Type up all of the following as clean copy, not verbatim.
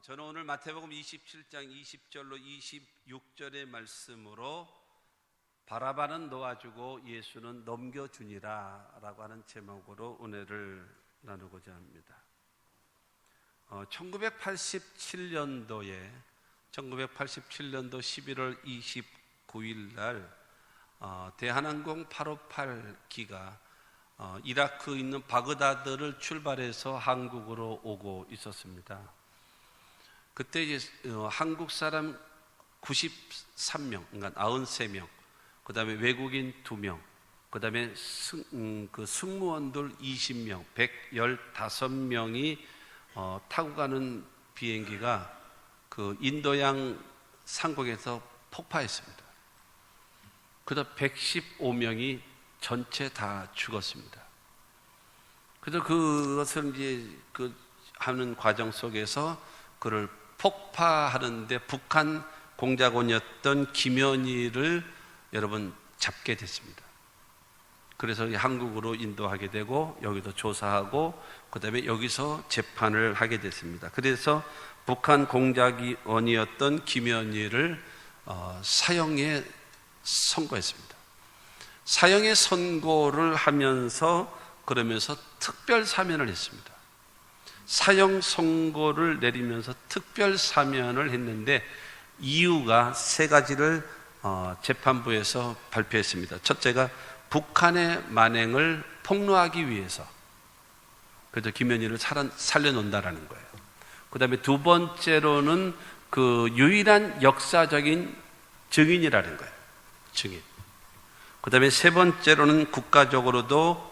저는 오늘 마태복음 27장 20절로 26절의 말씀으로 바라바는 놓아주고 예수는 넘겨주니라 라고 하는 제목으로 은혜를 나누고자 합니다. 1987년도에 11월 29일 날 대한항공 858기가 이라크 있는 바그다드를 출발해서 한국으로 오고 있었습니다. 그때 이제 한국 사람 93명, 그러니까 93명, 그 다음에 외국인 2명, 그 다음에 승무원들 20명, 115명이 타고 가는 비행기가 그 인도양 상공에서 폭파했습니다. 그다음 115명이 전체 다 죽었습니다. 그래서 그것을 이제 하는 과정 속에서 그를 폭파하는데 북한 공작원이었던 김현희를 여러분 잡게 됐습니다. 그래서 한국으로 인도하게 되고 여기도 조사하고 그 다음에 여기서 재판을 하게 됐습니다. 그래서 북한 공작원이었던 김현희를 사형에 선고했습니다. 사형의 선고를 하면서 그러면서 특별 사면을 했습니다. 사형 선고를 내리면서 특별 사면을 했는데 이유가 세 가지를 재판부에서 발표했습니다. 첫째가 북한의 만행을 폭로하기 위해서, 그래서 김현희를 살려놓는다라는 거예요. 그 다음에 두 번째로는 그 유일한 역사적인 증인이라는 거예요. 증인. 그 다음에 세 번째로는 국가적으로도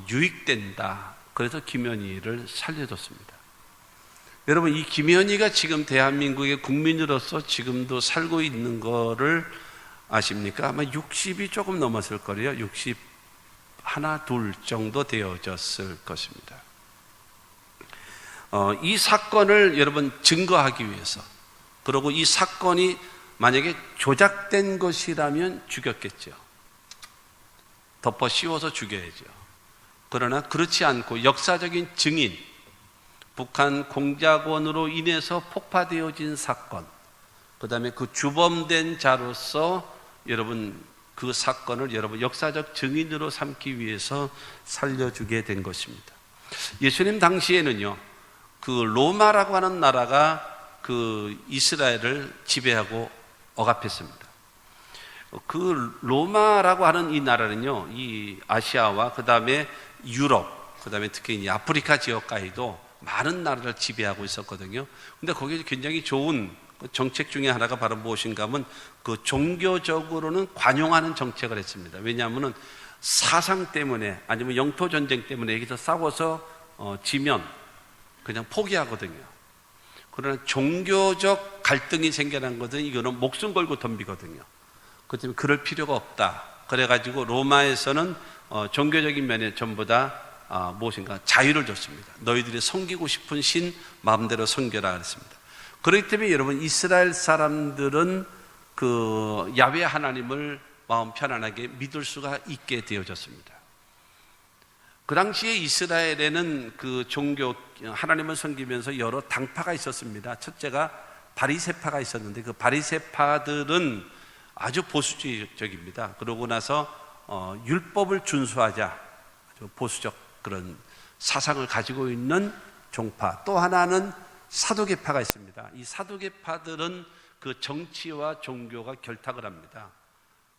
유익된다. 그래서 김현희를 살려줬습니다. 여러분, 이 김현희가 지금 대한민국의 국민으로서 지금도 살고 있는 거를 아십니까? 아마 60이 조금 넘었을 거예요. 60 하나 둘 정도 되어졌을 것입니다. 이 사건을 여러분 증거하기 위해서, 그리고 이 사건이 만약에 조작된 것이라면 죽였겠죠. 덮어 씌워서 죽여야죠. 그러나 그렇지 않고 역사적인 증인, 북한 공작원으로 인해서 폭파되어진 사건, 그 다음에 그 주범된 자로서 여러분 그 사건을 여러분 역사적 증인으로 삼기 위해서 살려주게 된 것입니다. 예수님 당시에는요, 그 로마라고 하는 나라가 그 이스라엘을 지배하고 억압했습니다. 그 로마라고 하는 이 나라는요, 이 아시아와 그 다음에 유럽, 그 다음에 특히 이 아프리카 지역까지도 많은 나라를 지배하고 있었거든요. 근데 거기에 굉장히 좋은 정책 중에 하나가 바로 무엇인가 하면 그 종교적으로는 관용하는 정책을 했습니다. 왜냐하면 사상 때문에 아니면 영토 전쟁 때문에 여기서 싸워서 지면 그냥 포기하거든요. 그러나 종교적 갈등이 생겨난 것은 이거는 목숨 걸고 덤비거든요. 그 때문에 그럴 필요가 없다. 그래가지고 로마에서는 종교적인 면에 전부 다 무엇인가 자유를 줬습니다. 너희들이 섬기고 싶은 신 마음대로 섬겨라 그랬습니다. 그렇기 때문에 여러분 이스라엘 사람들은 그 야훼 하나님을 마음 편안하게 믿을 수가 있게 되어졌습니다. 그 당시에 이스라엘에는 그 종교 하나님을 섬기면서 여러 당파가 있었습니다. 첫째가 바리새파가 있었는데 그 바리새파들은 아주 보수적입니다. 그러고 나서 율법을 준수하자, 아주 보수적 그런 사상을 가지고 있는 종파. 또 하나는 사두개파가 있습니다. 이 사두개파들은 그 정치와 종교가 결탁을 합니다.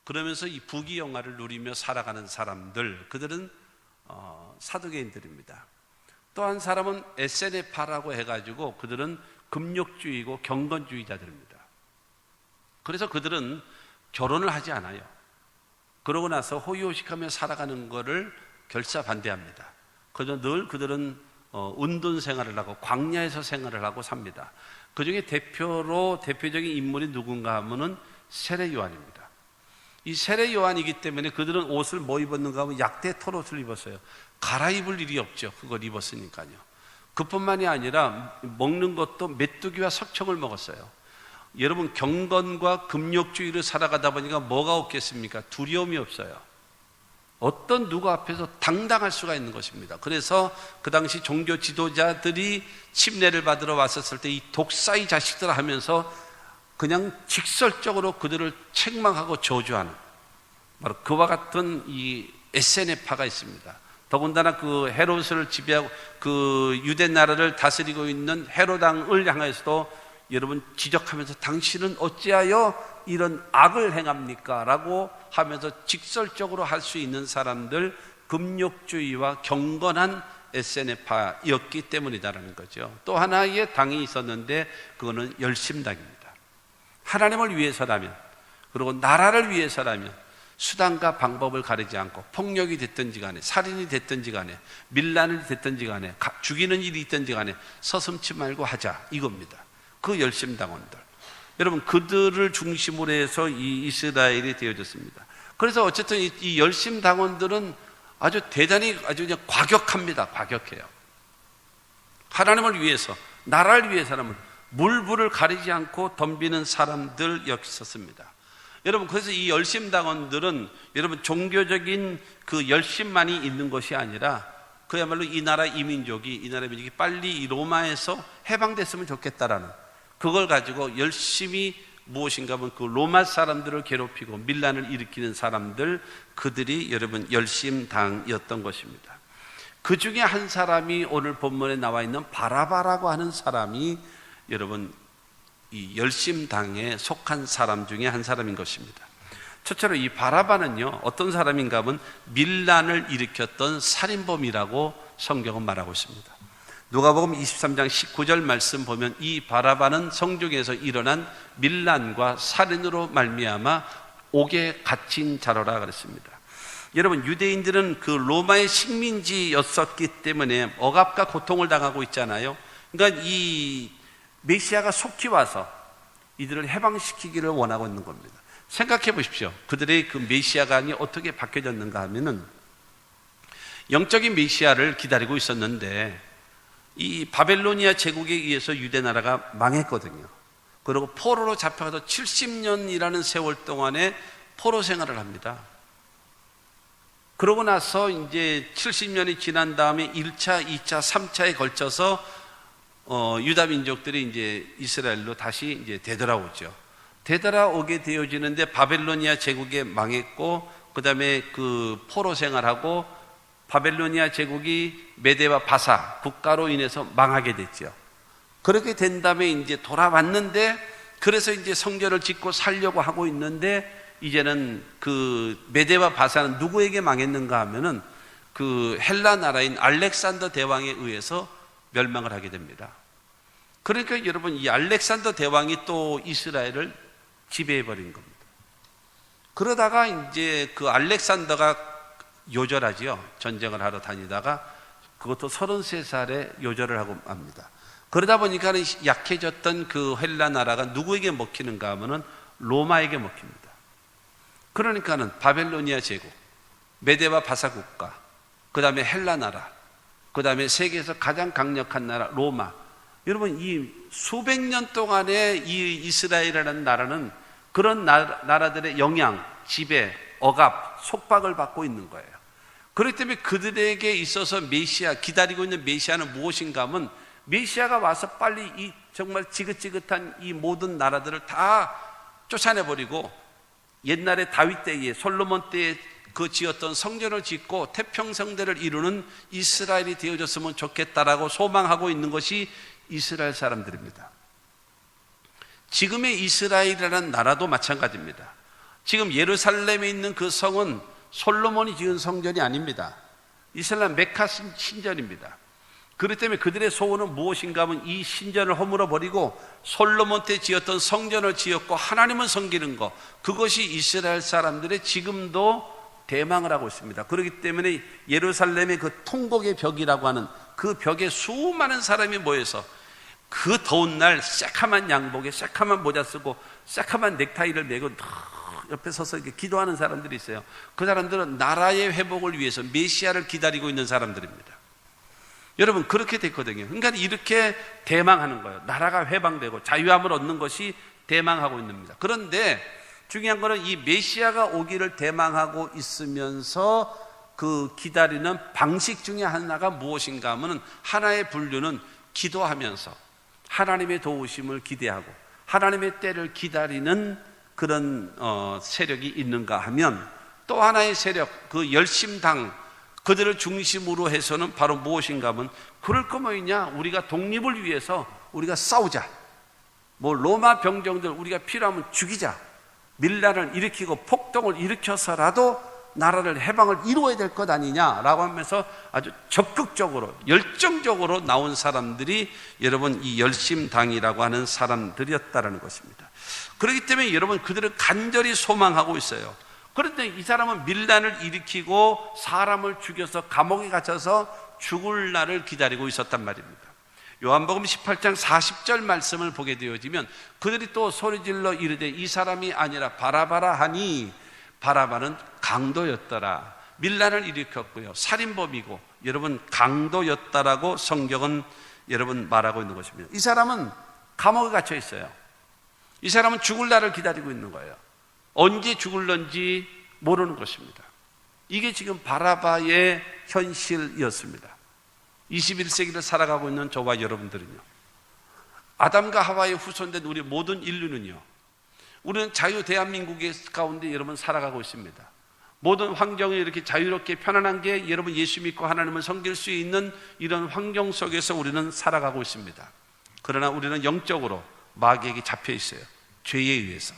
그러면서 이 부귀영화를 누리며 살아가는 사람들, 그들은 사두개인들입니다. 또 한 사람은 에세네파라고 해가지고 그들은 금욕주의고 경건주의자들입니다. 그래서 그들은 결혼을 하지 않아요. 그러고 나서 호의호식하며 살아가는 것을 결사 반대합니다. 그래서 늘 그들은 은둔 생활을 하고 광야에서 생활을 하고 삽니다. 그 중에 대표적인 인물이 누군가 하면은 세례 요한입니다. 이 세례 요한이기 때문에 그들은 옷을 뭐 입었는가 하면 약대 털옷을 입었어요. 갈아입을 일이 없죠. 그걸 입었으니까요. 그뿐만이 아니라 먹는 것도 메뚜기와 석청을 먹었어요. 여러분 경건과 금욕주의를 살아가다 보니까 뭐가 없겠습니까? 두려움이 없어요. 어떤 누구 앞에서 당당할 수가 있는 것입니다. 그래서 그 당시 종교 지도자들이 침례를 받으러 왔었을 때 이 독사의 자식들 하면서 그냥 직설적으로 그들을 책망하고 저주하는 바로 그와 같은 이 에세네파가 있습니다. 더군다나 그 헤롯을 지배하고 그 유대 나라를 다스리고 있는 헤롯왕을 향해서도 여러분 지적하면서 당신은 어찌하여 이런 악을 행합니까? 라고 하면서 직설적으로 할 수 있는 사람들, 금욕주의와 경건한 에세네파였기 때문이다라는 거죠. 또 하나의 당이 있었는데 그거는 열심당입니다. 하나님을 위해서라면, 그리고 나라를 위해서라면 수단과 방법을 가리지 않고 폭력이 됐든지 간에 살인이 됐든지 간에 밀란이 됐든지 간에 죽이는 일이 있든지 간에 서슴지 말고 하자, 이겁니다. 그 열심당원들, 여러분 그들을 중심으로 해서 이 이스라엘이 되어졌습니다. 그래서 어쨌든 이 열심당원들은 아주 대단히 아주 그냥 과격합니다. 과격해요. 하나님을 위해서, 나라를 위해서라면 물불을 가리지 않고 덤비는 사람들이었습니다. 여러분 그래서 이 열심당원들은 여러분 종교적인 그 열심만이 있는 것이 아니라 그야말로 이 나라 민족이 빨리 이 로마에서 해방됐으면 좋겠다라는 그걸 가지고 열심히 무엇인가 하면 그 로마 사람들을 괴롭히고 밀란을 일으키는 사람들, 그들이 여러분 열심당이었던 것입니다. 그 중에 한 사람이 오늘 본문에 나와 있는 바라바라고 하는 사람이 여러분 이 열심당에 속한 사람 중에 한 사람인 것입니다. 첫째로 이 바라바는요 어떤 사람인가 하면 밀란을 일으켰던 살인범이라고 성경은 말하고 있습니다. 누가복음 23장 19절 말씀 보면 이 바라바는 성중에서 일어난 밀란과 살인으로 말미암아 옥에 갇힌 자로라 그랬습니다. 여러분 유대인들은 그 로마의 식민지였었기 때문에 억압과 고통을 당하고 있잖아요. 그러니까 이 메시아가 속히 와서 이들을 해방시키기를 원하고 있는 겁니다. 생각해 보십시오. 그들의 그 메시아관이 어떻게 바뀌어졌는가 하면은 영적인 메시아를 기다리고 있었는데 이 바벨로니아 제국에 의해서 유대 나라가 망했거든요. 그리고 포로로 잡혀가서 70년이라는 세월 동안에 포로 생활을 합니다. 그러고 나서 이제 70년이 지난 다음에 1차, 2차, 3차에 걸쳐서 유다 민족들이 이제 이스라엘로 다시 이제 되돌아오죠. 되돌아오게 되어지는데 바벨로니아 제국에 망했고, 그 다음에 그 포로 생활하고 바벨로니아 제국이 메데와 바사 국가로 인해서 망하게 됐죠. 그렇게 된 다음에 이제 돌아왔는데, 그래서 이제 성전을 짓고 살려고 하고 있는데, 이제는 그 메데와 바사는 누구에게 망했는가 하면은 그 헬라 나라인 알렉산더 대왕에 의해서 멸망을 하게 됩니다. 그러니까 여러분 이 알렉산더 대왕이 또 이스라엘을 지배해 버린 겁니다. 그러다가 이제 그 알렉산더가 요절하지요. 전쟁을 하러 다니다가 그것도 33살에 요절을 하고 맙니다. 그러다 보니까 약해졌던 그 헬라 나라가 누구에게 먹히는가 하면은 로마에게 먹힙니다. 그러니까는 바벨로니아 제국, 메데와 바사 국가, 그 다음에 헬라 나라, 그 다음에 세계에서 가장 강력한 나라 로마. 여러분 이 수백 년 동안의 이 이스라엘이라는 나라는 그런 나라들의 영향, 지배, 억압, 속박을 받고 있는 거예요. 그렇기 때문에 그들에게 있어서 메시아, 기다리고 있는 메시아는 무엇인가 하면 메시아가 와서 빨리 이 정말 지긋지긋한 이 모든 나라들을 다 쫓아내버리고 옛날에 다윗 때에 솔로몬 때에 그 지었던 성전을 짓고 태평성대를 이루는 이스라엘이 되어졌으면 좋겠다라고 소망하고 있는 것이 이스라엘 사람들입니다. 지금의 이스라엘이라는 나라도 마찬가지입니다. 지금 예루살렘에 있는 그 성은 솔로몬이 지은 성전이 아닙니다. 이스라엘 메카 신전입니다. 그렇기 때문에 그들의 소원은 무엇인가 하면 이 신전을 허물어 버리고 솔로몬 때 지었던 성전을 지었고 하나님을 섬기는 것, 그것이 이스라엘 사람들의 지금도 대망을 하고 있습니다. 그렇기 때문에 예루살렘의 그 통곡의 벽이라고 하는 그 벽에 수많은 사람이 모여서 그 더운 날 새카만 양복에 새카만 모자 쓰고 새카만 넥타이를 메고 옆에 서서 이렇게 기도하는 사람들이 있어요. 그 사람들은 나라의 회복을 위해서 메시아를 기다리고 있는 사람들입니다. 여러분 그렇게 됐거든요. 그러니까 이렇게 대망하는 거예요. 나라가 회방되고 자유함을 얻는 것이 대망하고 있는 겁니다. 그런데 중요한 거는 이 메시아가 오기를 대망하고 있으면서 그 기다리는 방식 중에 하나가 무엇인가 하면 하나의 분류는 기도하면서 하나님의 도우심을 기대하고 하나님의 때를 기다리는 그런 세력이 있는가 하면, 또 하나의 세력, 그 열심당, 그들을 중심으로 해서는 바로 무엇인가 하면, 그럴 거 뭐있냐, 우리가 독립을 위해서 우리가 싸우자, 뭐 로마 병정들 우리가 필요하면 죽이자, 밀란을 일으키고 폭동을 일으켜서라도 나라를 해방을 이루어야 될 것 아니냐라고 하면서 아주 적극적으로 열정적으로 나온 사람들이 여러분 이 열심당이라고 하는 사람들이었다라는 것입니다. 그렇기 때문에 여러분 그들을 간절히 소망하고 있어요. 그런데 이 사람은 밀란을 일으키고 사람을 죽여서 감옥에 갇혀서 죽을 날을 기다리고 있었단 말입니다. 요한복음 18장 40절 말씀을 보게 되어지면 그들이 또 소리질러 이르되 이 사람이 아니라 바라바라 하니, 바라바는 강도였더라. 밀란을 일으켰고요, 살인범이고 여러분 강도였다라고 성경은 여러분 말하고 있는 것입니다. 이 사람은 감옥에 갇혀 있어요. 이 사람은 죽을 날을 기다리고 있는 거예요. 언제 죽을런지 모르는 것입니다. 이게 지금 바라바의 현실이었습니다. 21세기를 살아가고 있는 저와 여러분들은요, 아담과 하와의 후손된 우리 모든 인류는요, 우리는 자유 대한민국의 가운데 여러분 살아가고 있습니다. 모든 환경이 이렇게 자유롭게 편안한 게 여러분 예수 믿고 하나님을 섬길 수 있는 이런 환경 속에서 우리는 살아가고 있습니다. 그러나 우리는 영적으로 마귀에게 잡혀 있어요. 죄에 의해서.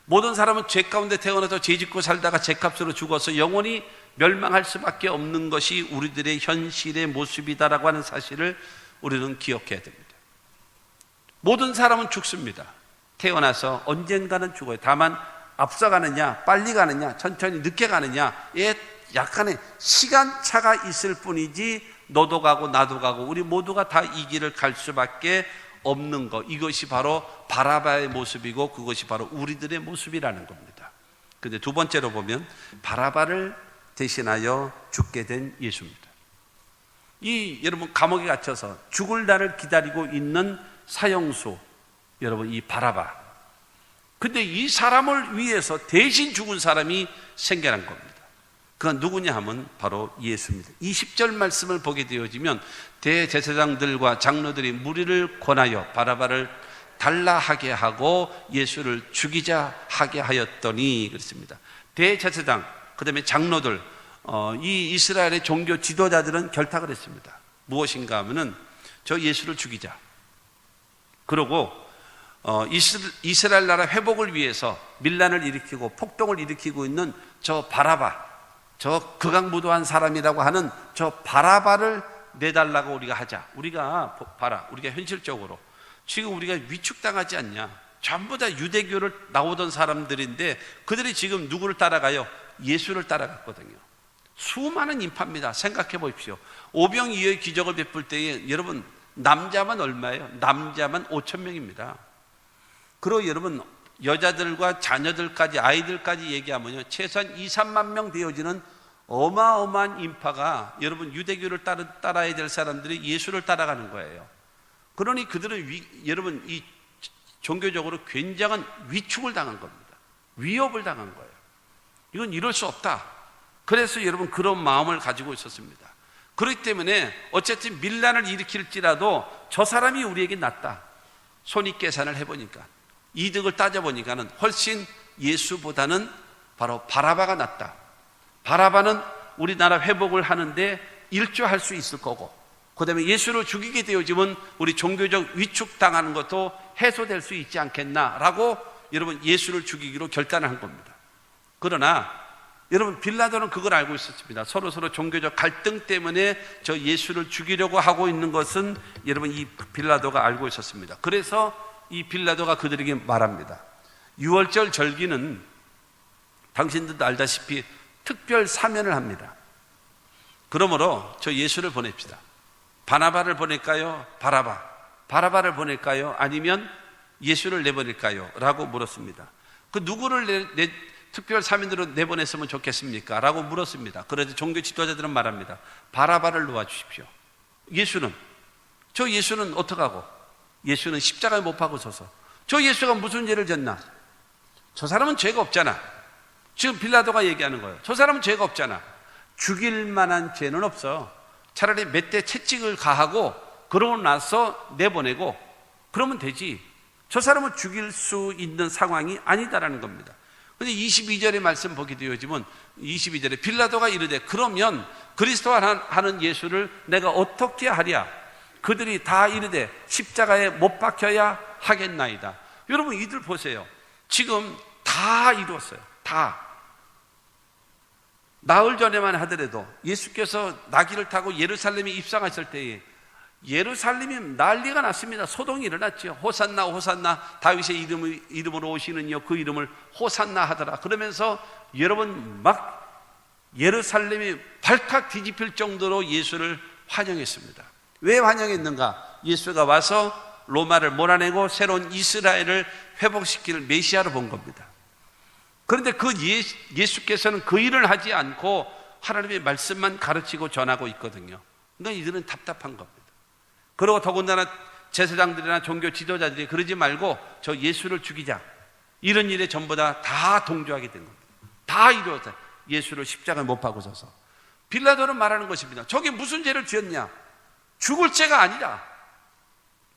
모든 사람은 죄 가운데 태어나서 죄 짓고 살다가 죄값으로 죽어서 영원히 멸망할 수밖에 없는 것이 우리들의 현실의 모습이다라고 하는 사실을 우리는 기억해야 됩니다. 모든 사람은 죽습니다. 태어나서 언젠가는 죽어요. 다만 앞서가느냐, 빨리 가느냐, 천천히 늦게 가느냐에 약간의 시간차가 있을 뿐이지, 너도 가고 나도 가고 우리 모두가 다 이 길을 갈 수밖에 없는 것, 이것이 바로 바라바의 모습이고 그것이 바로 우리들의 모습이라는 겁니다. 그런데 두 번째로 보면 바라바를 대신하여 죽게 된 예수입니다. 이 여러분 감옥에 갇혀서 죽을 날을 기다리고 있는 사형수, 여러분 이 바라바. 근데 이 사람을 위해서 대신 죽은 사람이 생겨난 겁니다. 그건 누구냐 하면 바로 예수입니다. 20절 말씀을 보게 되어지면 대제사장들과 장로들이 무리를 권하여 바라바를 달라 하게 하고 예수를 죽이자 하게 하였더니, 그렇습니다. 대제사장, 그 다음에 장로들, 이 이스라엘의 종교 지도자들은 결탁을 했습니다. 무엇인가 하면은 저 예수를 죽이자. 그리고 이스라엘 나라 회복을 위해서 밀란을 일으키고 폭동을 일으키고 있는 저 바라바, 저 극악무도한 사람이라고 하는 저 바라바를 내달라고 우리가 하자. 우리가 현실적으로 지금 우리가 위축당하지 않냐. 전부 다 유대교를 나오던 사람들인데 그들이 지금 누구를 따라가요? 예수를 따라갔거든요. 수많은 인파입니다. 생각해 보십시오. 오병이어의 기적을 베풀 때에 여러분 남자만 얼마예요? 남자만 5,000명입니다. 그리고 여러분 여자들과 자녀들까지, 아이들까지 얘기하면요, 최소한 2, 3만 명 되어지는 어마어마한 인파가 여러분 유대교를 따라야 될 사람들이 예수를 따라가는 거예요. 그러니 그들은 여러분 이 종교적으로 굉장한 위축을 당한 겁니다. 위협을 당한 거예요. 이건 이럴 수 없다. 그래서 여러분 그런 마음을 가지고 있었습니다. 그렇기 때문에 어쨌든 밀란을 일으킬지라도 저 사람이 우리에게 낫다. 손익계산을 해보니까, 이득을 따져보니까는 훨씬 예수보다는 바로 바라바가 낫다. 바라바는 우리나라 회복을 하는데 일조할 수 있을 거고, 그 다음에 예수를 죽이게 되어지면 우리 종교적 위축당하는 것도 해소될 수 있지 않겠나라고 여러분 예수를 죽이기로 결단을 한 겁니다. 그러나 여러분 빌라도는 그걸 알고 있었습니다. 서로 종교적 갈등 때문에 저 예수를 죽이려고 하고 있는 것은 여러분 이 빌라도가 알고 있었습니다. 그래서 이 빌라도가 그들에게 말합니다. 6월절 절기는 당신들도 알다시피 특별 사면을 합니다. 그러므로 저 예수를 보냅시다. 바나바를 보낼까요? 바라바를 보낼까요? 아니면 예수를 내보낼까요? 라고 물었습니다. 그 누구를 특별 사면으로 내보냈으면 좋겠습니까? 라고 물었습니다. 그래서 종교 지도자들은 말합니다. 바라바를 놓아주십시오. 저 예수는 어떡하고? 예수는 십자가에 못 박으셔서 저 예수가 무슨 죄를 졌나? 저 사람은 죄가 없잖아. 지금 빌라도가 얘기하는 거예요. 저 사람은 죄가 없잖아. 죽일 만한 죄는 없어. 차라리 몇 대 채찍을 가하고 그러고 나서 내보내고 그러면 되지. 저 사람은 죽일 수 있는 상황이 아니다라는 겁니다. 근데 22절의 말씀 보게 되어지면 22절에 빌라도가 이르되 그러면 그리스도 하는 예수를 내가 어떻게 하랴? 그들이 다 이르되 십자가에 못 박혀야 하겠나이다. 여러분 이들 보세요. 지금 다 이루었어요. 다. 나흘 전에만 하더라도 예수께서 나귀를 타고 예루살렘에 입성하실 때에 예루살렘이 난리가 났습니다. 소동이 일어났죠. 호산나 호산나 다윗의 이름으로 오시는 이여 그 이름을 호산나 하더라. 그러면서 여러분 막 예루살렘이 발칵 뒤집힐 정도로 예수를 환영했습니다. 왜 환영했는가? 예수가 와서 로마를 몰아내고 새로운 이스라엘을 회복시킬 메시아로 본 겁니다. 그런데 그 예수께서는 그 일을 하지 않고 하나님의 말씀만 가르치고 전하고 있거든요. 그러니까 이들은 답답한 겁니다. 그리고 더군다나 제사장들이나 종교 지도자들이 그러지 말고 저 예수를 죽이자, 이런 일에 전부 다 동조하게 된 겁니다. 다 이루었다. 예수를 십자가에 못 박으셔서. 빌라도는 말하는 것입니다. 저게 무슨 죄를 지었냐? 죽을 죄가 아니라.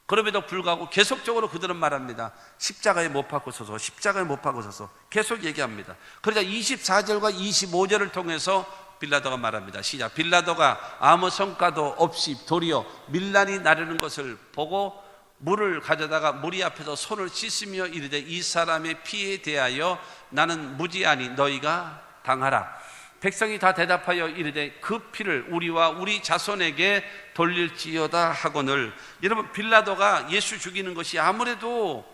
그럼에도 불구하고 계속적으로 그들은 말합니다. 십자가에 못 박으셔서, 십자가에 못 박으셔서 계속 얘기합니다. 그러자 24절과 25절을 통해서 빌라도가 말합니다. 시작. 빌라도가 아무 성과도 없이 도리어 밀란이 나르는 것을 보고 물을 가져다가 무리 앞에서 손을 씻으며 이르되 이 사람의 피에 대하여 나는 무지하니 너희가 당하라. 백성이 다 대답하여 이르되 그 피를 우리와 우리 자손에게 돌릴지어다 하거늘. 여러분 빌라도가 예수 죽이는 것이 아무래도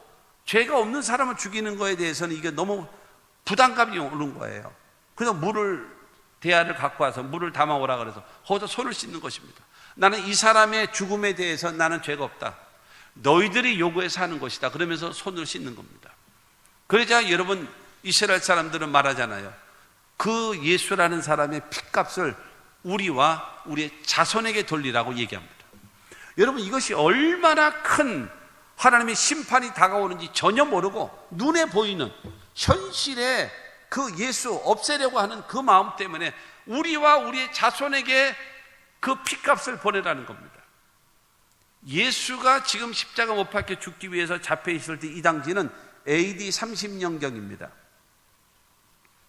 죄가 없는 사람을 죽이는 거에 대해서는 이게 너무 부담감이 오는 거예요. 그래서 대야를 갖고 와서 물을 담아오라 그래서 거기서 손을 씻는 것입니다. 나는 이 사람의 죽음에 대해서 나는 죄가 없다. 너희들이 요구해서 하는 것이다. 그러면서 손을 씻는 겁니다. 그러자 여러분 이스라엘 사람들은 말하잖아요. 그 예수라는 사람의 핏값을 우리와 우리의 자손에게 돌리라고 얘기합니다. 여러분 이것이 얼마나 큰 하나님의 심판이 다가오는지 전혀 모르고 눈에 보이는 현실에 그 예수 없애려고 하는 그 마음 때문에 우리와 우리의 자손에게 그 핏값을 보내라는 겁니다. 예수가 지금 십자가 못 박혀 죽기 위해서 잡혀 있을 때 이 당시는 AD 30년경입니다.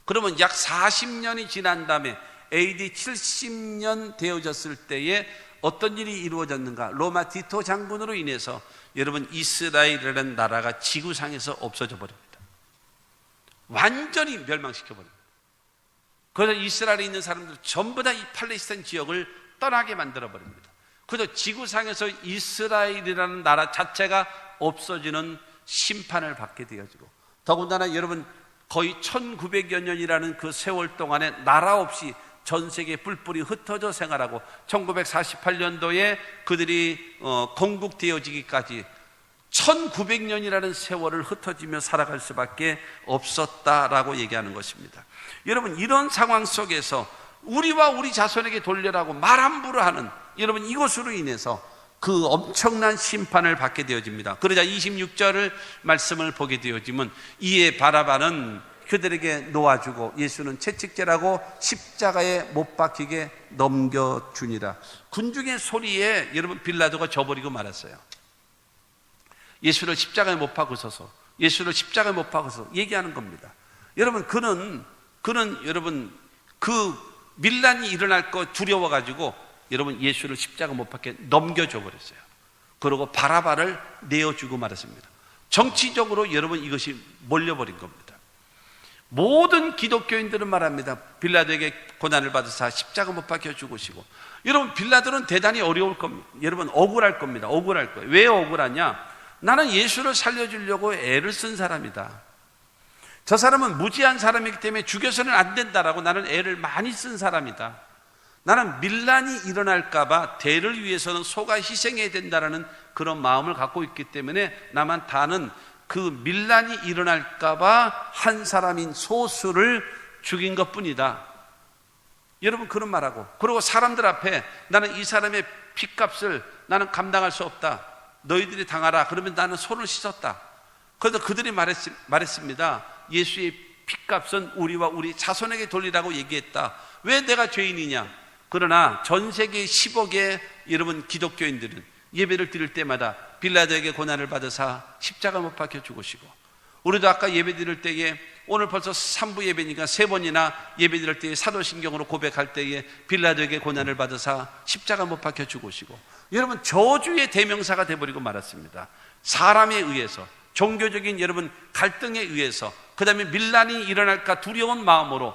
그러면 약 40년이 지난 다음에 AD 70년 되어졌을 때에 어떤 일이 이루어졌는가? 로마 디토 장군으로 인해서 여러분 이스라엘이라는 나라가 지구상에서 없어져 버립니다. 완전히 멸망시켜버립니다. 그래서 이스라엘에 있는 사람들 전부 다 이 팔레스타인 지역을 떠나게 만들어버립니다. 그래서 지구상에서 이스라엘이라는 나라 자체가 없어지는 심판을 받게 되어지고, 더군다나 여러분 거의 1900여 년이라는 그 세월 동안에 나라 없이 전 세계에 뿔뿔이 흩어져 생활하고 1948년도에 그들이 건국되어지기까지 1900년이라는 세월을 흩어지며 살아갈 수밖에 없었다라고 얘기하는 것입니다. 여러분 이런 상황 속에서 우리와 우리 자손에게 돌려라고 말 함부로 하는 여러분 이것으로 인해서 그 엄청난 심판을 받게 되어집니다. 그러자 26절을 말씀을 보게 되어지면 이에 바라바는 그들에게 놓아주고 예수는 채찍질하고 십자가에 못 박히게 넘겨주니라. 군중의 소리에 여러분 빌라도가 져버리고 말았어요. 예수를 십자가에 못 박으셔서, 예수를 십자가에 못 박아서 얘기하는 겁니다. 여러분 그는 여러분 그 밀란이 일어날 거 두려워가지고 여러분 예수를 십자가 못 박게 넘겨줘 버렸어요. 그리고 바라바를 내어주고 말았습니다. 정치적으로 여러분 이것이 몰려버린 겁니다. 모든 기독교인들은 말합니다. 빌라도에게 고난을 받으사 십자가 못 박혀 죽으시고. 여러분 빌라도는 대단히 어려울 겁니다. 여러분 억울할 겁니다. 억울할 거예요. 왜 억울하냐? 나는 예수를 살려주려고 애를 쓴 사람이다. 저 사람은 무지한 사람이기 때문에 죽여서는 안 된다라고 나는 애를 많이 쓴 사람이다. 나는 밀란이 일어날까 봐 대를 위해서는 소가 희생해야 된다라는 그런 마음을 갖고 있기 때문에 나는 그 밀란이 일어날까 봐 한 사람인 소수를 죽인 것뿐이다. 여러분 그런 말하고, 그리고 사람들 앞에 나는 이 사람의 핏값을 나는 감당할 수 없다. 너희들이 당하라. 그러면 나는 손을 씻었다. 그래서 그들이 말했습니다. 예수의 핏값은 우리와 우리 자손에게 돌리라고 얘기했다. 왜 내가 죄인이냐? 그러나 전 세계 10억의 여러분 기독교인들은 예배를 드릴 때마다 빌라도에게 고난을 받으사 십자가 못 박혀 죽으시고, 우리도 아까 예배 드릴 때에 오늘 벌써 3부 예배니까 3번이나 예배 드릴 때에 사도신경으로 고백할 때에 빌라도에게 고난을 받으사 십자가 못 박혀 죽으시고, 여러분 저주의 대명사가 되어버리고 말았습니다. 사람에 의해서, 종교적인 여러분 갈등에 의해서, 그 다음에 밀란이 일어날까 두려운 마음으로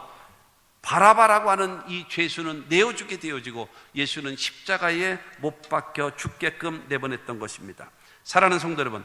바라바라고 하는 이 죄수는 내어주게 되어지고 예수는 십자가에 못 박혀 죽게끔 내보냈던 것입니다. 사랑하는 성도 여러분,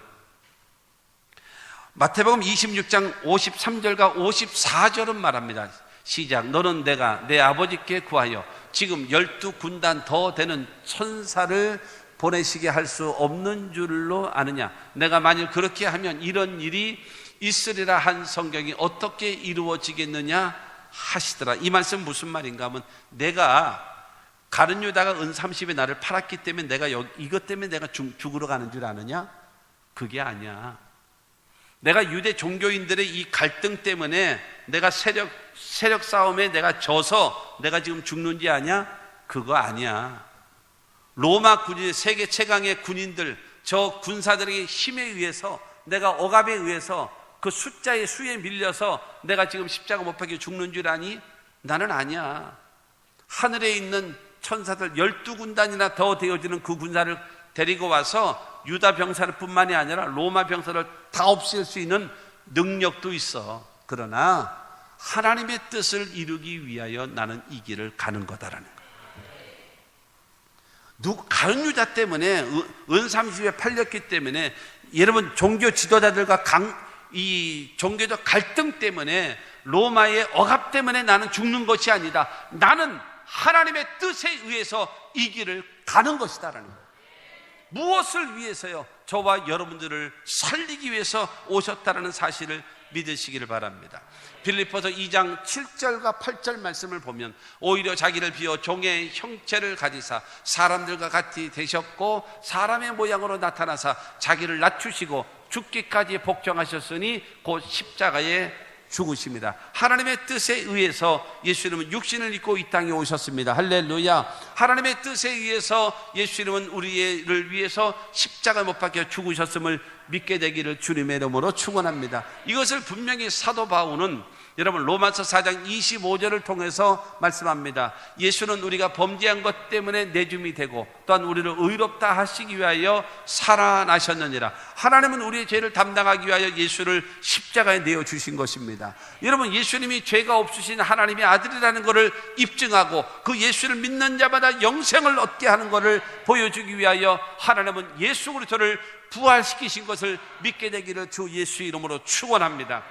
마태복음 26장 53절과 54절은 말합니다. 시작. 너는 내가 내 아버지께 구하여 지금 12군단 더 되는 천사를 보내시게 할 수 없는 줄로 아느냐? 내가 만일 그렇게 하면 이런 일이 있으리라 한 성경이 어떻게 이루어지겠느냐 하시더라. 이 말씀 무슨 말인가 하면, 내가 가룟 유다가 은 30에 나를 팔았기 때문에 내가 이것 때문에 내가 죽으러 가는 줄 아느냐? 그게 아니야. 내가 유대 종교인들의 이 갈등 때문에 내가 세력 싸움에 내가 져서 내가 지금 죽는지 아냐? 그거 아니야. 로마 군인, 세계 최강의 군인들, 저 군사들의 힘에 의해서, 내가 억압에 의해서 그 숫자의 수에 밀려서 내가 지금 십자가 못 박혀 죽는 줄 아니? 나는 아니야. 하늘에 있는 천사들 12군단이나 더 되어지는 그 군사를 데리고 와서 유다 병사를 뿐만이 아니라 로마 병사를 다 없앨 수 있는 능력도 있어. 그러나 하나님의 뜻을 이루기 위하여 나는 이 길을 가는 거다라는 거야. 가룟 유다 때문에 은 30에 팔렸기 때문에, 여러분 종교 지도자들과 이 종교적 갈등 때문에, 로마의 억압 때문에 나는 죽는 것이 아니다. 나는 하나님의 뜻에 의해서 이 길을 가는 것이다라는 거예요. 무엇을 위해서요? 저와 여러분들을 살리기 위해서 오셨다라는 사실을 믿으시기를 바랍니다. 빌립보서 2장 7절과 8절 말씀을 보면, 오히려 자기를 비워 종의 형체를 가지사 사람들과 같이 되셨고 사람의 모양으로 나타나사 자기를 낮추시고 죽기까지 복종하셨으니 곧 십자가에 죽으십니다. 하나님의 뜻에 의해서 예수님은 육신을 입고 이 땅에 오셨습니다. 할렐루야. 하나님의 뜻에 의해서 예수님은 우리를 위해서 십자가 못 박혀 죽으셨음을 믿게 되기를 주님의 이름으로 축원합니다. 이것을 분명히 사도 바울은 여러분 로마서 4장 25절을 통해서 말씀합니다. 예수는 우리가 범죄한 것 때문에 내줌이 되고 또한 우리를 의롭다 하시기 위하여 살아나셨느니라. 하나님은 우리의 죄를 담당하기 위하여 예수를 십자가에 내어주신 것입니다. 여러분 예수님이 죄가 없으신 하나님의 아들이라는 것을 입증하고 그 예수를 믿는 자마다 영생을 얻게 하는 것을 보여주기 위하여 하나님은 예수 그리스도를 부활시키신 것을 믿게 되기를 주 예수의 이름으로 축원합니다.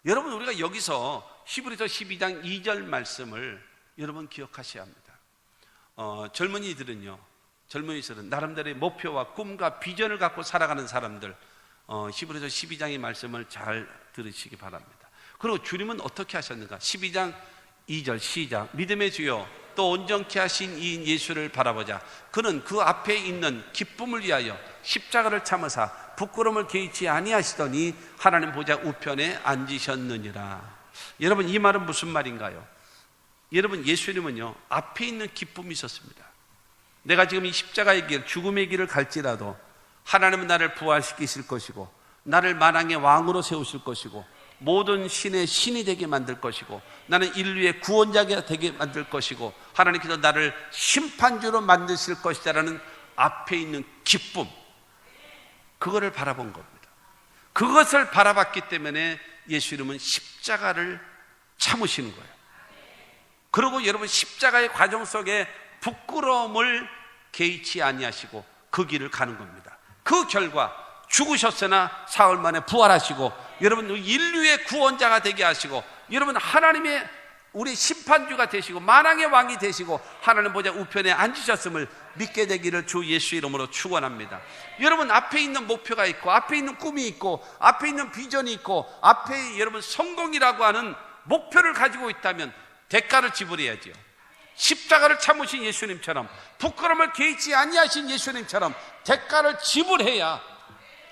여러분 우리가 여기서 히브리서 12장 2절 말씀을 여러분 기억하셔야 합니다. 젊은이들은 나름대로의 목표와 꿈과 비전을 갖고 살아가는 사람들, 히브리서 12장의 말씀을 잘 들으시기 바랍니다. 그리고 주님은 어떻게 하셨는가? 12장 2절 시작. 믿음의 주여 또 온전케 하신 이인 예수를 바라보자. 그는 그 앞에 있는 기쁨을 위하여 십자가를 참으사 부끄러움을 개의치 아니하시더니 하나님 보좌 우편에 앉으셨느니라. 여러분 이 말은 무슨 말인가요? 여러분 예수님은요 앞에 있는 기쁨이 있었습니다. 내가 지금 이 십자가의 길, 죽음의 길을 갈지라도 하나님은 나를 부활시키실 것이고 나를 만왕의 왕으로 세우실 것이고 모든 신의 신이 되게 만들 것이고 나는 인류의 구원자가 되게 만들 것이고 하나님께서 나를 심판주로 만드실 것이다라는 앞에 있는 기쁨, 그거를 바라본 겁니다. 그것을 바라봤기 때문에 예수님은 십자가를 참으시는 거예요. 그리고 여러분 십자가의 과정 속에 부끄러움을 개의치 아니하시고 그 길을 가는 겁니다. 그 결과 죽으셨으나 사흘 만에 부활하시고 여러분 인류의 구원자가 되게 하시고 여러분 하나님의 우리 심판주가 되시고 만왕의 왕이 되시고 하나님 보좌 우편에 앉으셨음을 믿게 되기를 주 예수 이름으로 축원합니다. 여러분 앞에 있는 목표가 있고 앞에 있는 꿈이 있고 앞에 있는 비전이 있고 앞에 여러분 성공이라고 하는 목표를 가지고 있다면 대가를 지불해야지요. 십자가를 참으신 예수님처럼 부끄러움을 개의치 아니하신 예수님처럼 대가를 지불해야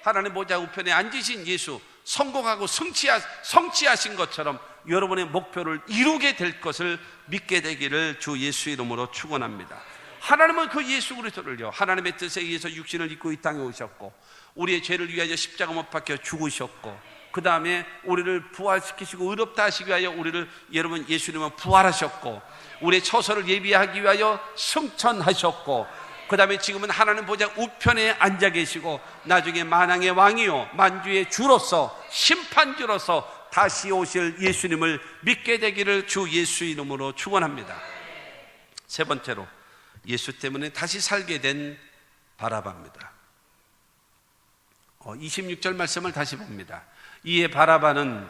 하나님 보좌 우편에 앉으신 예수, 성공하고 성취하신 것처럼 여러분의 목표를 이루게 될 것을 믿게 되기를 주 예수 이름으로 축원합니다. 하나님은 그 예수 그리스도를요, 하나님의 뜻에 의해서 육신을 입고 이 땅에 오셨고 우리의 죄를 위하여 십자가 못 박혀 죽으셨고 그 다음에 우리를 부활시키시고 의롭다 하시기 위하여 우리를 여러분 예수님은 부활하셨고 우리의 처소를 예비하기 위하여 승천하셨고 그 다음에 지금은 하나님 보좌 우편에 앉아 계시고 나중에 만왕의 왕이요 만주의 주로서 심판주로서 다시 오실 예수님을 믿게 되기를 주 예수 이름으로 축원합니다. 세 번째로 예수 때문에 다시 살게 된 바라바입니다. 26절 말씀을 다시 봅니다. 이에 바라바는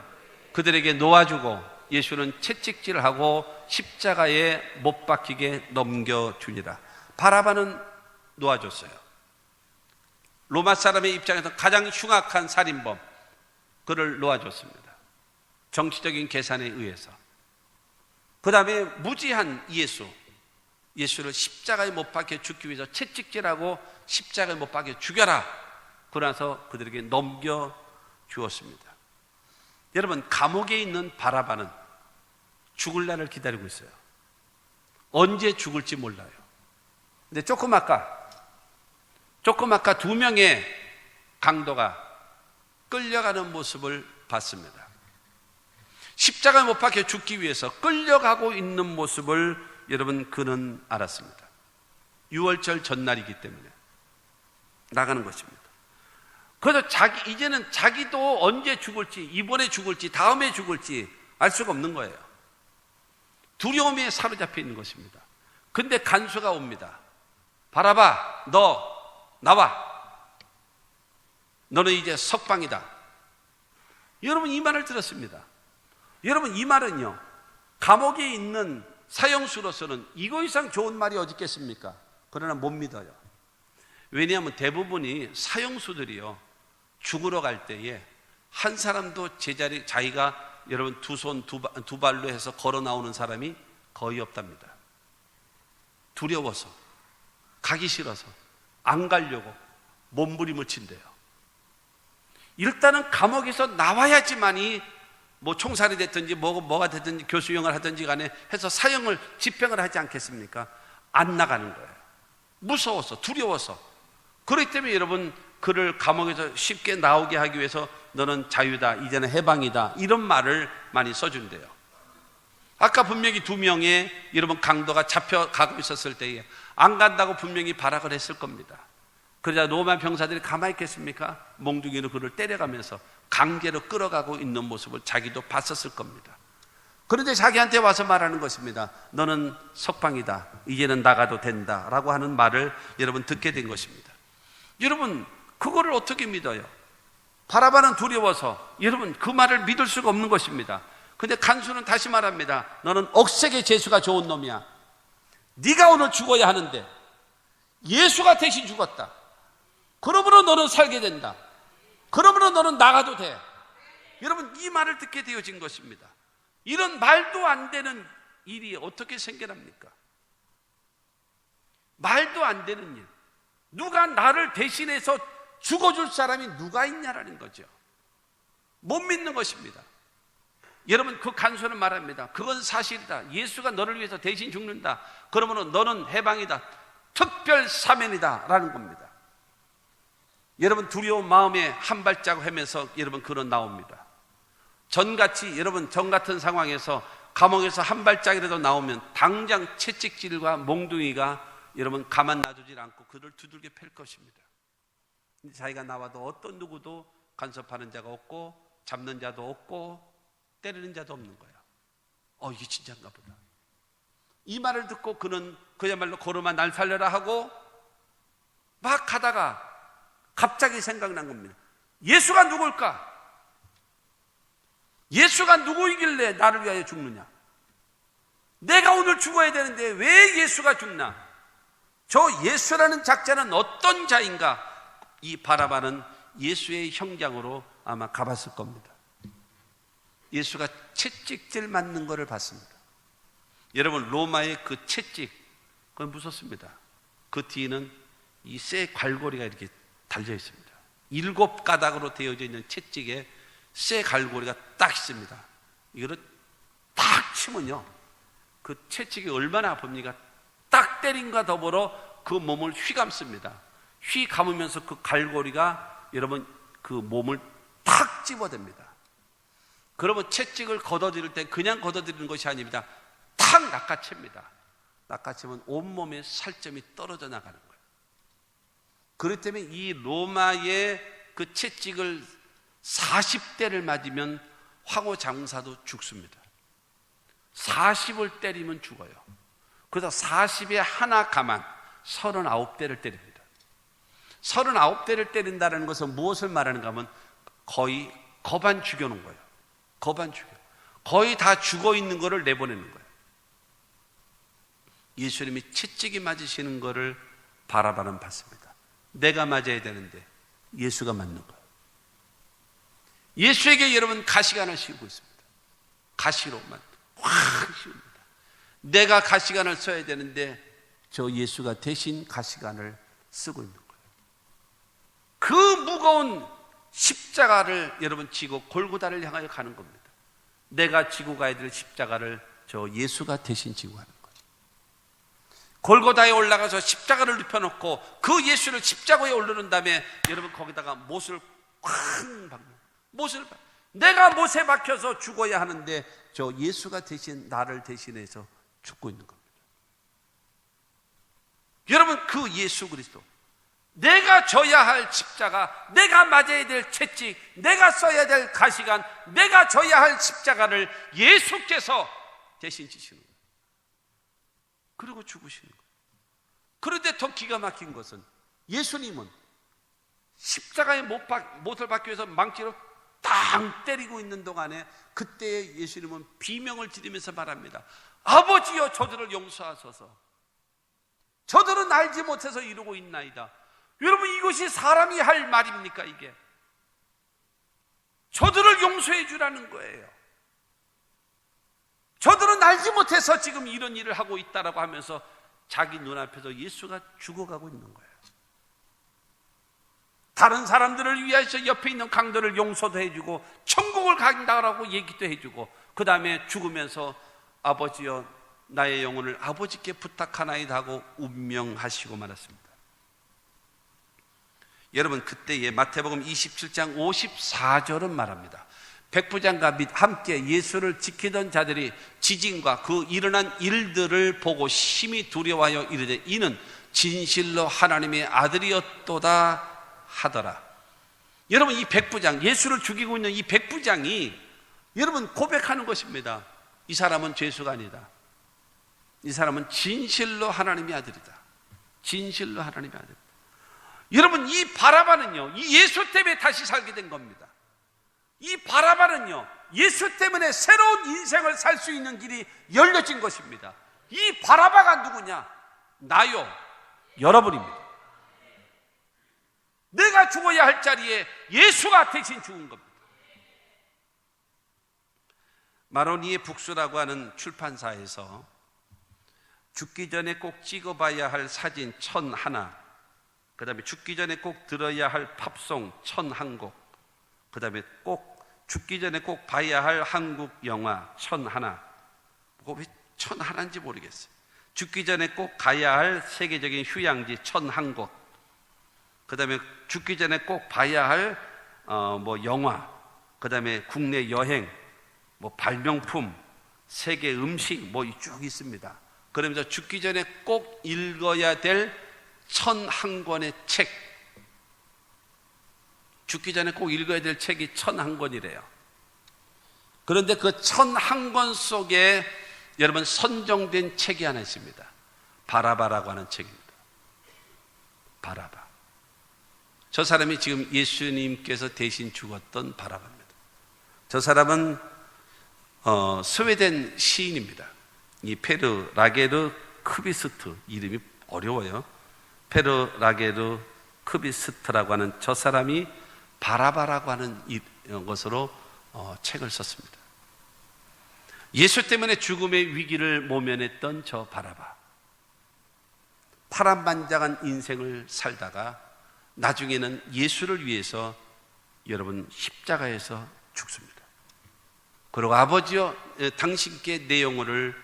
그들에게 놓아주고 예수는 채찍질하고 십자가에 못 박히게 넘겨주니라. 바라바는 놓아줬어요. 로마 사람의 입장에서 가장 흉악한 살인범, 그를 놓아줬습니다. 정치적인 계산에 의해서. 그 다음에 무지한 예수를 십자가에 못 박혀 죽기 위해서 채찍질하고 십자가에 못 박혀 죽여라. 그러나서 그들에게 넘겨주었습니다. 여러분, 감옥에 있는 바라바는 죽을 날을 기다리고 있어요. 언제 죽을지 몰라요. 근데 조금 아까 두 명의 강도가 끌려가는 모습을 봤습니다. 십자가에 못 박혀 죽기 위해서 끌려가고 있는 모습을 여러분 그는 알았습니다. 6월절 전날이기 때문에 나가는 것입니다. 그래서 이제는 자기도 언제 죽을지, 이번에 죽을지, 다음에 죽을지 알 수가 없는 거예요. 두려움에 사로잡혀 있는 것입니다. 근데 간수가 옵니다. 바라바, 너 나와. 너는 이제 석방이다. 여러분, 이 말을 들었습니다. 여러분, 이 말은요, 감옥에 있는 사형수로서는 이거 이상 좋은 말이 어디 있겠습니까? 그러나 못 믿어요. 왜냐하면 대부분이 사형수들이요, 죽으러 갈 때에 한 사람도 제자리, 자기가 여러분 두 손 두 발로 해서 걸어 나오는 사람이 거의 없답니다. 두려워서, 가기 싫어서, 안 가려고 몸부림을 친대요. 일단은 감옥에서 나와야지만이 뭐 총살이 됐든지 뭐가 됐든지 교수형을 하든지 간에 해서 사형을 집행을 하지 않겠습니까? 안 나가는 거예요. 무서워서, 두려워서. 그렇기 때문에 여러분, 그를 감옥에서 쉽게 나오게 하기 위해서 너는 자유다, 이제는 해방이다, 이런 말을 많이 써준대요. 아까 분명히 두 명의 여러분 강도가 잡혀가고 있었을 때에 안 간다고 분명히 발악을 했을 겁니다. 그러자 로마 병사들이 가만히 있겠습니까? 몽둥이로 그를 때려가면서 강제로 끌어가고 있는 모습을 자기도 봤었을 겁니다. 그런데 자기한테 와서 말하는 것입니다. 너는 석방이다, 이제는 나가도 된다 라고 하는 말을 여러분 듣게 된 것입니다. 여러분, 그거를 어떻게 믿어요? 바라바는 두려워서 여러분 그 말을 믿을 수가 없는 것입니다. 근데 간수는 다시 말합니다. 너는 억색의 재수가 좋은 놈이야. 네가 오늘 죽어야 하는데 예수가 대신 죽었다. 그러므로 너는 살게 된다. 그러므로 너는 나가도 돼. 여러분, 이 말을 듣게 되어진 것입니다. 이런 말도 안 되는 일이 어떻게 생겨납니까? 말도 안 되는 일. 누가 나를 대신해서 죽어줄 사람이 누가 있냐라는 거죠. 못 믿는 것입니다. 여러분, 그 간수는 말합니다. 그건 사실이다. 예수가 너를 위해서 대신 죽는다. 그러므로 너는 해방이다. 특별 사면이다 라는 겁니다. 여러분, 두려운 마음에 한 발짝 하면서 여러분 그런 나옵니다. 전같이 여러분 전 같은 상황에서 감옥에서 한 발짝이라도 나오면 당장 채찍질과 몽둥이가 여러분 가만 놔두질 않고 그를 두들겨 팰 것입니다. 근데 자기가 나와도 어떤 누구도 간섭하는 자가 없고 잡는 자도 없고 때리는 자도 없는 거예요. 이게 진짜인가 보다. 이 말을 듣고 그는 그야말로 걸어마 날 살려라 하고 막 가다가 갑자기 생각난 겁니다. 예수가 누굴까? 예수가 누구이길래 나를 위하여 죽느냐? 내가 오늘 죽어야 되는데 왜 예수가 죽나? 저 예수라는 작자는 어떤 자인가? 이 바라바는 예수의 형장으로 아마 가봤을 겁니다. 예수가 채찍질 맞는 것을 봤습니다. 여러분, 로마의 그 채찍, 그건 무섭습니다. 그 뒤에는 이 쇠 갈고리가 이렇게 달려 있습니다. 7 가닥으로 되어져 있는 채찍에 쇠 갈고리가 딱 있습니다. 이거를 딱 치면요, 그 채찍이 얼마나 아픕니까? 딱 때림과 더불어 그 몸을 휘감습니다. 휘감으면서 그 갈고리가 여러분 그 몸을 탁 집어댑니다. 그러면 채찍을 걷어들일 때 그냥 걷어들이는 것이 아닙니다. 탁 낚아챕니다. 낚아채면 온몸에 살점이 떨어져 나가는 거예요. 그렇기 때문에 이 로마의 그 채찍을 40대를 맞으면 황후 장사도 죽습니다. 40을 때리면 죽어요. 그래서 40에 하나 가만 39대를 때립니다. 39대를 때린다는 것은 무엇을 말하는가 하면 거의 거반 죽여놓은 거예요. 거반 죽여. 거의 다 죽어 있는 거를 내보내는 거예요. 예수님이 채찍이 맞으시는 거를 바라바는 봤습니다. 내가 맞아야 되는데 예수가 맞는 거예요. 예수에게 여러분 가시관을 씌우고 있습니다. 가시로만 확 씌웁니다. 내가 가시관을 써야 되는데 저 예수가 대신 가시관을 쓰고 있는 거예요. 그 무거운 십자가를 여러분 지고 골고다를 향하여 가는 겁니다. 내가 지고 가야 될 십자가를 저 예수가 대신 지고 가는 거예요. 골고다에 올라가서 십자가를 눕혀놓고 그 예수를 십자가에 올르는 다음에 여러분 거기다가 못을 쾅 박는, 못을 박는, 내가 못에 박혀서 죽어야 하는데 저 예수가 대신 나를 대신해서 죽고 있는 겁니다. 여러분 그 예수 그리스도, 내가 져야 할 십자가, 내가 맞아야 될 채찍, 내가 써야 될 가시관, 내가 져야 할 십자가를 예수께서 대신 지시는 거예요. 그리고 죽으시는 거예요. 그런데 더 기가 막힌 것은 예수님은 십자가에 못을 박기 위해서 망치로 땅 때리고 있는 동안에 그때 예수님은 비명을 지르면서 말합니다. 아버지여 저들을 용서하소서. 저들은 알지 못해서 이러고 있나이다. 여러분 이것이 사람이 할 말입니까? 이게 저들을 용서해 주라는 거예요. 저들은 알지 못해서 지금 이런 일을 하고 있다라고 하면서 자기 눈앞에서 예수가 죽어가고 있는 거예요. 다른 사람들을 위해서 옆에 있는 강도를 용서도 해주고 천국을 간다라고 얘기도 해주고 그 다음에 죽으면서 아버지여 나의 영혼을 아버지께 부탁하나이다 하고 운명하시고 말았습니다. 여러분 그때에 마태복음 27장 54절은 말합니다. 백부장과 함께 예수를 지키던 자들이 지진과 그 일어난 일들을 보고 심히 두려워하여 이르되 이는 진실로 하나님의 아들이었도다 하더라. 여러분 이 백부장, 예수를 죽이고 있는 이 백부장이 여러분 고백하는 것입니다. 이 사람은 죄수가 아니다. 이 사람은 진실로 하나님의 아들이다. 진실로 하나님의 아들이다. 여러분 이 바라바는요, 이 예수 때문에 다시 살게 된 겁니다. 이 바라바는요, 예수 때문에 새로운 인생을 살 수 있는 길이 열려진 것입니다. 이 바라바가 누구냐? 나요, 여러분입니다. 내가 죽어야 할 자리에 예수가 대신 죽은 겁니다. 마로니에 북수라고 하는 출판사에서 죽기 전에 꼭 찍어봐야 할 사진 1001, 그 다음에 죽기 전에 꼭 들어야 할 팝송 1001곡, 그 다음에 꼭 죽기 전에 꼭 봐야 할 한국 영화 1001, 왜 1001인지 모르겠어요. 죽기 전에 꼭 가야 할 세계적인 휴양지 1001곳, 그 다음에 죽기 전에 꼭 봐야 할 영화, 그 다음에 국내 여행, 발명품, 세계 음식 쭉 있습니다. 그러면서 죽기 전에 꼭 읽어야 될 1001권의 책, 죽기 전에 꼭 읽어야 될 책이 1001권이래요. 그런데 그 1001권 속에 여러분 선정된 책이 하나 있습니다. 바라바라고 하는 책입니다. 바라바. 저 사람이 지금 예수님께서 대신 죽었던 바라바입니다. 저 사람은 스웨덴 시인입니다. 이 페르 라게르 크비스트, 이름이 어려워요. 페르 라게르 크비스트라고 하는 저 사람이 바라바라고 하는 것으로 책을 썼습니다. 예수 때문에 죽음의 위기를 모면했던 저 바라바, 파란만장한 인생을 살다가 나중에는 예수를 위해서 여러분 십자가에서 죽습니다. 그리고 아버지여 당신께 내 영혼을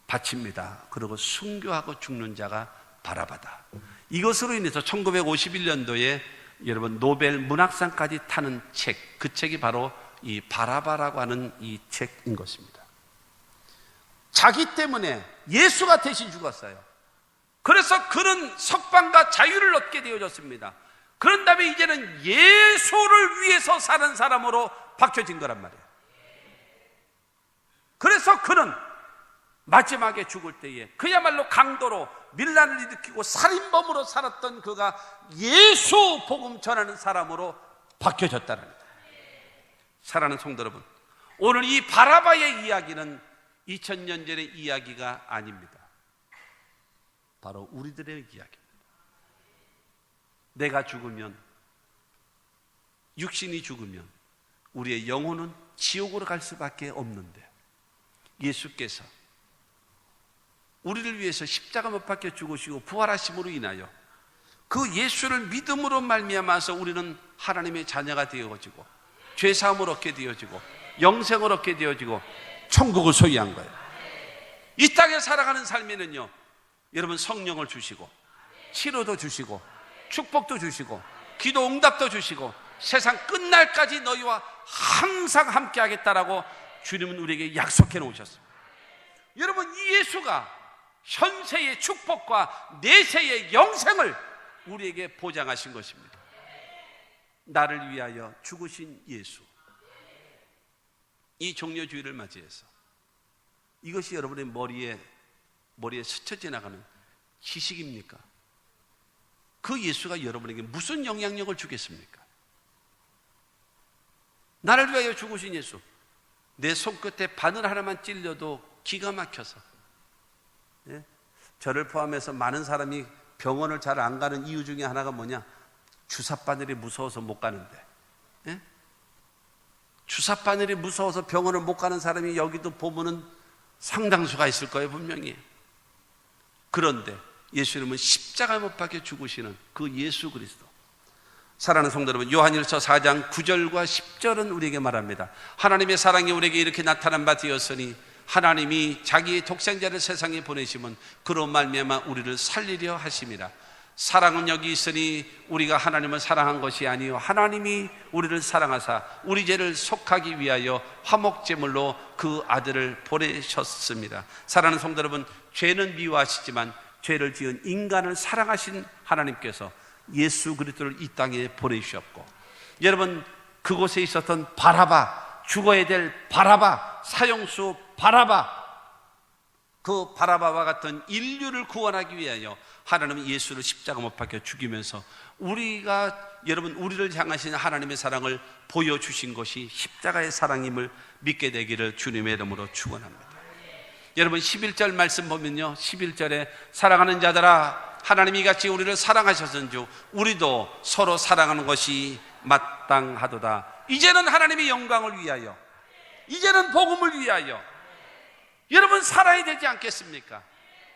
바칩니다. 그리고 순교하고 죽는 자가 바라바다. 이것으로 인해서 1951년도에 여러분 노벨 문학상까지 타는 책, 그 책이 바로 이 바라바라고 하는 이 책인 것입니다. 자기 때문에 예수가 대신 죽었어요. 그래서 그는 석방과 자유를 얻게 되어졌습니다. 그런 다음에 이제는 예수를 위해서 사는 사람으로 바뀌어진 거란 말이에요. 그래서 그는 마지막에 죽을 때에 그야말로 강도로 밀란을 일으키고 살인범으로 살았던 그가 예수 복음 전하는 사람으로 바뀌어졌다는 겁니다. 사랑하는 성도 여러분, 오늘 이 바라바의 이야기는 2000년 전의 이야기가 아닙니다. 바로 우리들의 이야기입니다. 내가 죽으면, 육신이 죽으면 우리의 영혼은 지옥으로 갈 수밖에 없는데 예수께서 우리를 위해서 십자가 못 박혀 죽으시고 부활하심으로 인하여 그 예수를 믿음으로 말미암아서 우리는 하나님의 자녀가 되어지고 죄사함을 얻게 되어지고 영생을 얻게 되어지고 천국을 소유한 거예요. 이 땅에 살아가는 삶에는요, 여러분 성령을 주시고 치료도 주시고 축복도 주시고 기도 응답도 주시고 세상 끝날까지 너희와 항상 함께 하겠다라고 주님은 우리에게 약속해 놓으셨습니다. 여러분, 이 예수가 현세의 축복과 내세의 영생을 우리에게 보장하신 것입니다. 나를 위하여 죽으신 예수. 이 종려주의를 맞이해서 이것이 여러분의 머리에 스쳐 지나가는 지식입니까? 그 예수가 여러분에게 무슨 영향력을 주겠습니까? 나를 위하여 죽으신 예수. 내 손끝에 바늘 하나만 찔려도 기가 막혀서, 예? 저를 포함해서 많은 사람이 병원을 잘 안 가는 이유 중에 하나가 뭐냐? 주사바늘이 무서워서 못 가는데, 예? 주사바늘이 무서워서 병원을 못 가는 사람이 여기도 보면은 상당수가 있을 거예요, 분명히. 그런데 예수님은 십자가 못 박혀 죽으시는 그 예수 그리스도. 사랑하는 성도 여러분, 요한일서 4장 9절과 10절은 우리에게 말합니다. 하나님의 사랑이 우리에게 이렇게 나타난 바 되었으니 하나님이 자기의 독생자를 세상에 보내시면 그로 말미암아 우리를 살리려 하심이라. 사랑은 여기 있으니 우리가 하나님을 사랑한 것이 아니요 하나님이 우리를 사랑하사 우리 죄를 속하기 위하여 화목제물로 그 아들을 보내셨습니다. 사랑하는 성도 여러분, 죄는 미워하시지만 죄를 지은 인간을 사랑하신 하나님께서 예수 그리스도를 이 땅에 보내주셨고, 여러분 그곳에 있었던 바라바, 죽어야 될 바라바, 사형수 바라바, 그 바라바와 같은 인류를 구원하기 위하여 하나님은 예수를 십자가 못 박혀 죽이면서 우리를 향하신 하나님의 사랑을 보여주신 것이 십자가의 사랑임을 믿게 되기를 주님의 이름으로 축원합니다. 여러분 11절 말씀 보면요, 11절에 사랑하는 자들아 하나님이 같이 우리를 사랑하셨은즉 우리도 서로 사랑하는 것이 마땅하도다. 이제는 하나님의 영광을 위하여, 이제는 복음을 위하여 여러분 살아야 되지 않겠습니까?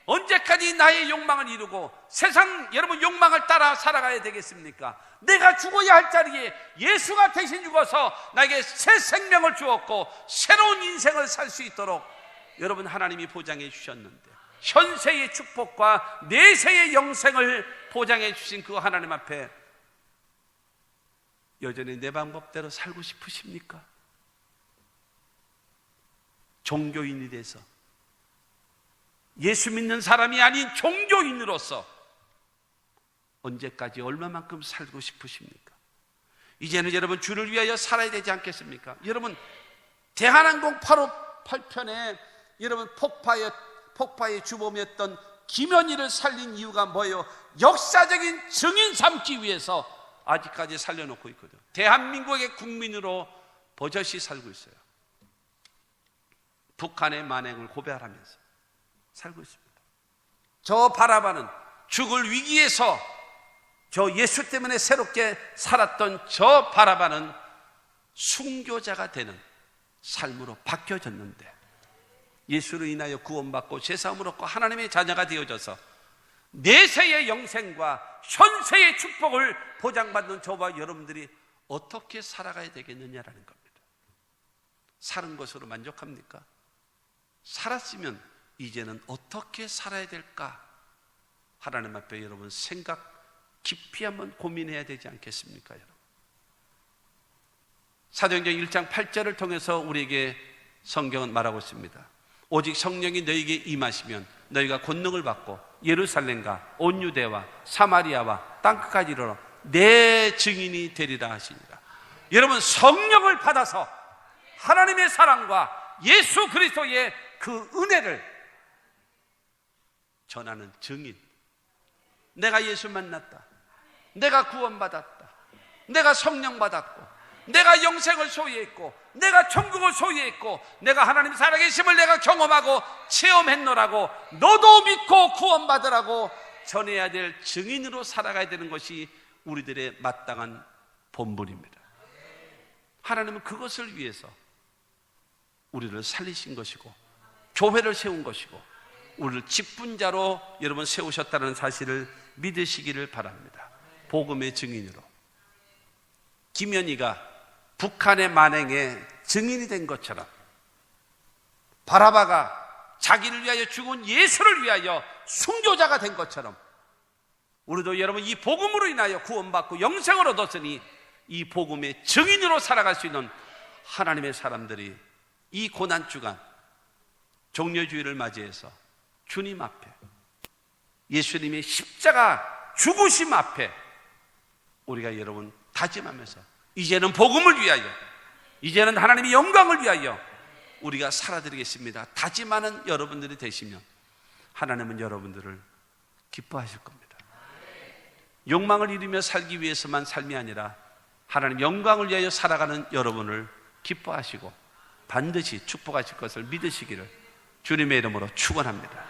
언제까지 나의 욕망을 이루고 세상 여러분 욕망을 따라 살아가야 되겠습니까? 내가 죽어야 할 자리에 예수가 대신 죽어서 나에게 새 생명을 주었고 새로운 인생을 살 수 있도록 여러분 하나님이 보장해 주셨는데, 현세의 축복과 내세의 영생을 보장해 주신 그 하나님 앞에 여전히 내 방법대로 살고 싶으십니까? 종교인이 돼서, 예수 믿는 사람이 아닌 종교인으로서 언제까지 얼마만큼 살고 싶으십니까? 이제는 여러분 주를 위하여 살아야 되지 않겠습니까? 여러분 대한항공 858편에 여러분 폭파의 주범이었던 김현희를 살린 이유가 뭐예요? 역사적인 증인 삼기 위해서 아직까지 살려놓고 있거든요. 대한민국의 국민으로 버젓이 살고 있어요. 북한의 만행을 고발하면서 살고 있습니다. 저 바라바는 죽을 위기에서 저 예수 때문에 새롭게 살았던 저 바라바는 순교자가 되는 삶으로 바뀌어졌는데, 예수로 인하여 구원받고 죄사함을 얻고 하나님의 자녀가 되어져서 내세의 영생과 현세의 축복을 보장받는 저와 여러분들이 어떻게 살아가야 되겠느냐라는 겁니다. 사는 것으로 만족합니까? 살았으면 이제는 어떻게 살아야 될까? 하나님 앞에 여러분 생각 깊이 한번 고민해야 되지 않겠습니까, 여러분? 사도행전 1장 8절을 통해서 우리에게 성경은 말하고 있습니다. 오직 성령이 너희에게 임하시면 너희가 권능을 받고 예루살렘과 온 유대와 사마리아와 땅끝까지 이르러 내 증인이 되리라 하시니라. 여러분, 성령을 받아서 하나님의 사랑과 예수 그리스도의 그 은혜를 전하는 증인. 내가 예수 만났다, 내가 구원받았다, 내가 성령 받았고, 내가 영생을 소유했고, 내가 천국을 소유했고, 내가 하나님 살아계심을 내가 경험하고 체험했노라고, 너도 믿고 구원받으라고 전해야 될 증인으로 살아가야 되는 것이 우리들의 마땅한 본분입니다. 하나님은 그것을 위해서 우리를 살리신 것이고 교회를 세운 것이고 우리를 직분자로 여러분 세우셨다는 사실을 믿으시기를 바랍니다. 복음의 증인으로 김연희가 북한의 만행의 증인이 된 것처럼, 바라바가 자기를 위하여 죽은 예수를 위하여 순교자가 된 것처럼, 우리도 여러분 이 복음으로 인하여 구원받고 영생을 얻었으니 이 복음의 증인으로 살아갈 수 있는 하나님의 사람들이 이 고난주간 종려주의를 맞이해서 주님 앞에, 예수님의 십자가 죽으심 앞에 우리가 여러분 다짐하면서 이제는 복음을 위하여, 이제는 하나님의 영광을 위하여 우리가 살아드리겠습니다 다짐하는 여러분들이 되시면 하나님은 여러분들을 기뻐하실 겁니다. 욕망을 이루며 살기 위해서만 삶이 아니라 하나님 영광을 위하여 살아가는 여러분을 기뻐하시고 반드시 축복하실 것을 믿으시기를 주님의 이름으로 축원합니다.